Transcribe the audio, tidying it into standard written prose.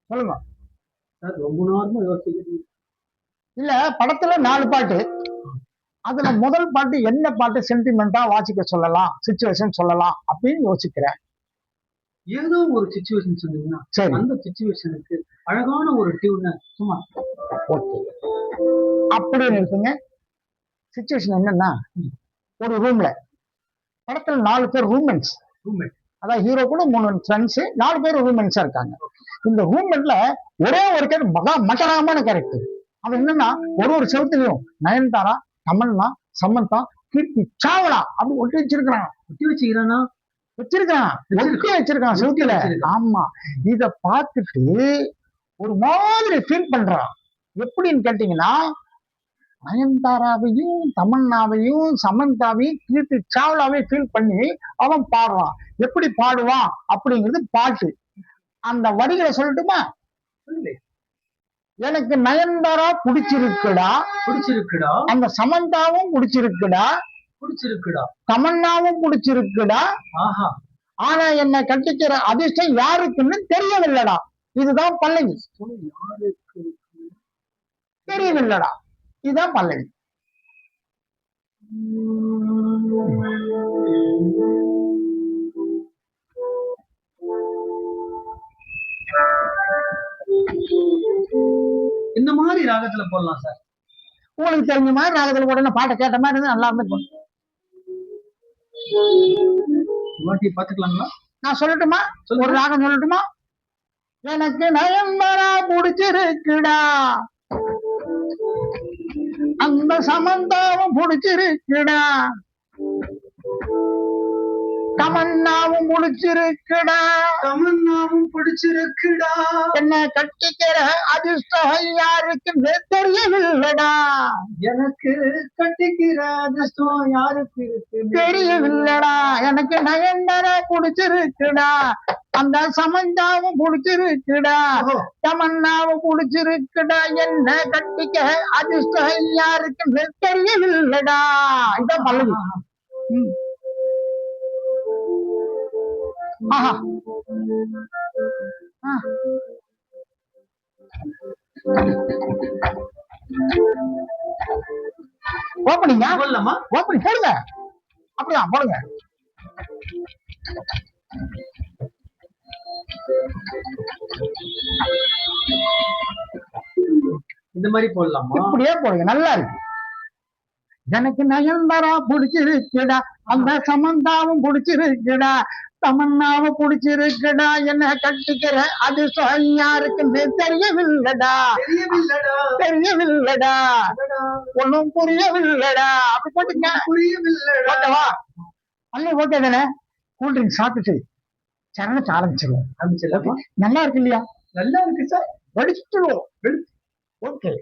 சொல்லுங்க. ரொம்ப நேரமா யோசிக்கிறீங்க. இல்ல, படத்துல 4 பாட்டு. அதுல முதல் பாட்டு என்ன பாட்டு சென்டிமெண்டா வாசிக்க சொல்லலாம், சிச்சுவேஷன் சொல்லலாம் அப்படின்னு யோசிக்கிறேன். ஏதோ ஒரு சிச்சுவேஷன் சொன்னீங்கன்னா சரி, அந்த சிச்சுவேஷனுக்கு அழகான ஒரு டியூன் சும்மா ஓகே அப்படின்னு இருக்குங்க. சிச்சுவேஷன் என்னன்னா, ஒரு ரூம்ல படத்துல 4 பேர் ரூம்மேட்ஸ். அதான் ஹீரோ கூட 3 ஃப்ரெண்ட்ஸ், 4 பேர் ரூம்மேட்ஸா இருக்காங்க. இந்த ரூம்மேட்ல ஒரே ஒரு பேர் மகா மட்டரகமான கேரக்டர். அவன் என்னன்னா, ஒரு செவத்துலயும் நயன்தாரா, தமன்னா, சமந்தா, கீர்த்தி, சாவலா அப்படி ஒட்டி வச்சிருக்கான். செவுத்துல. ஆமா, இத பார்த்துட்டு ஒரு மாதிரி ஃபீல் பண்றான். எப்படின்னு கேட்டீங்கன்னா, நயன்தாராவையும், தமன்னாவையும், சமந்தாவையும், கீர்த்தி சாவ்லாவையும் ஃபீல் பண்ணி அவன் பாடுறான். எப்படி பாடுவான் அப்படிங்கிறது பாட்டு. அந்த வரிகளை சொல்லட்டுமா? எனக்கு நயன்தாரா பிடிச்சிருக்குடா, அந்த சமந்தாவும் பிடிச்சிருக்குடா, தமன்னாவும் பிடிச்சிருக்குடா, ஆனா என்ன கட்டிக்கிற அதிர்ஷ்டம் யாருக்குன்னு தெரியவில்லடா. இதுதான் பல்லவி. தெரியவில்லடா, இதுதான் பல்லவி. இந்த மாதிரி ராகத்துல போடலாம் சார். உங்களுக்கு தெரிஞ்ச மாதிரி ராகத்துல போட பாட்டை கேட்ட மாதிரி இருந்தா நல்லா இருந்து பாத்துக்கலாங்களா? நான் சொல்லட்டுமா? ஒரு ராகம் சொல்லட்டுமா? எனக்கு நயன்தாரா பிடிச்சிருக்குடா, அந்த சமந்தாவும் பிடிச்சிருக்குடா, தமன்னாவும் பிடிச்சிருக்குடா, என்ன கட்டிக்கிற அதிர்ஷ்டம் யாருக்கு தெரியவில்லடா, எனக்கு கட்டிக்கிற அதிர்ஷ்டம் யாருக்கு தெரியவில்லடா. எனக்கு நயன்தாரா பிடிச்சிருக்குடா, அந்த சமந்தாவும் பிடிச்சிருக்குடா, தமன்னாவும் பிடிச்சிருக்குடா, என்ன கட்டிக்க அதிர்ஷ்டம் யாருக்கு தெரியவில்லடா. இதான் பல்லவி. ஆஹா, ஓப்பனிங்க ஓப்பனிங் போடுங்க. அப்படிதான் போடுங்க. இந்த மாதிரி போடலாமா? இப்படியே போடுங்க, நல்லா இருக்கு. எனக்கு நயன்தாரா பிடிச்சிருக்குடா, அந்த சமந்தாவும் பிடிச்சிருக்குடா, தமன்னாவும் பிடிச்சிருக்குடா, என்ன கட்டிக்கிற அது யாருக்கு தெரியவில்லடா, தெரியவில்லடா, ஒன்னும் புரியவில்லடா. அப்படி போட்டுங்க. ஓகேவா? அல்ல ஓகே தானே? கூல்ட்ரிங்க் சாப்பிட்டுட்டு சரணத்தை ஆரம்பிச்சிருவோம். நல்லா இருக்கு இல்லையா? நல்லா இருக்கு சார். படிச்சுருவோம். ஓகே.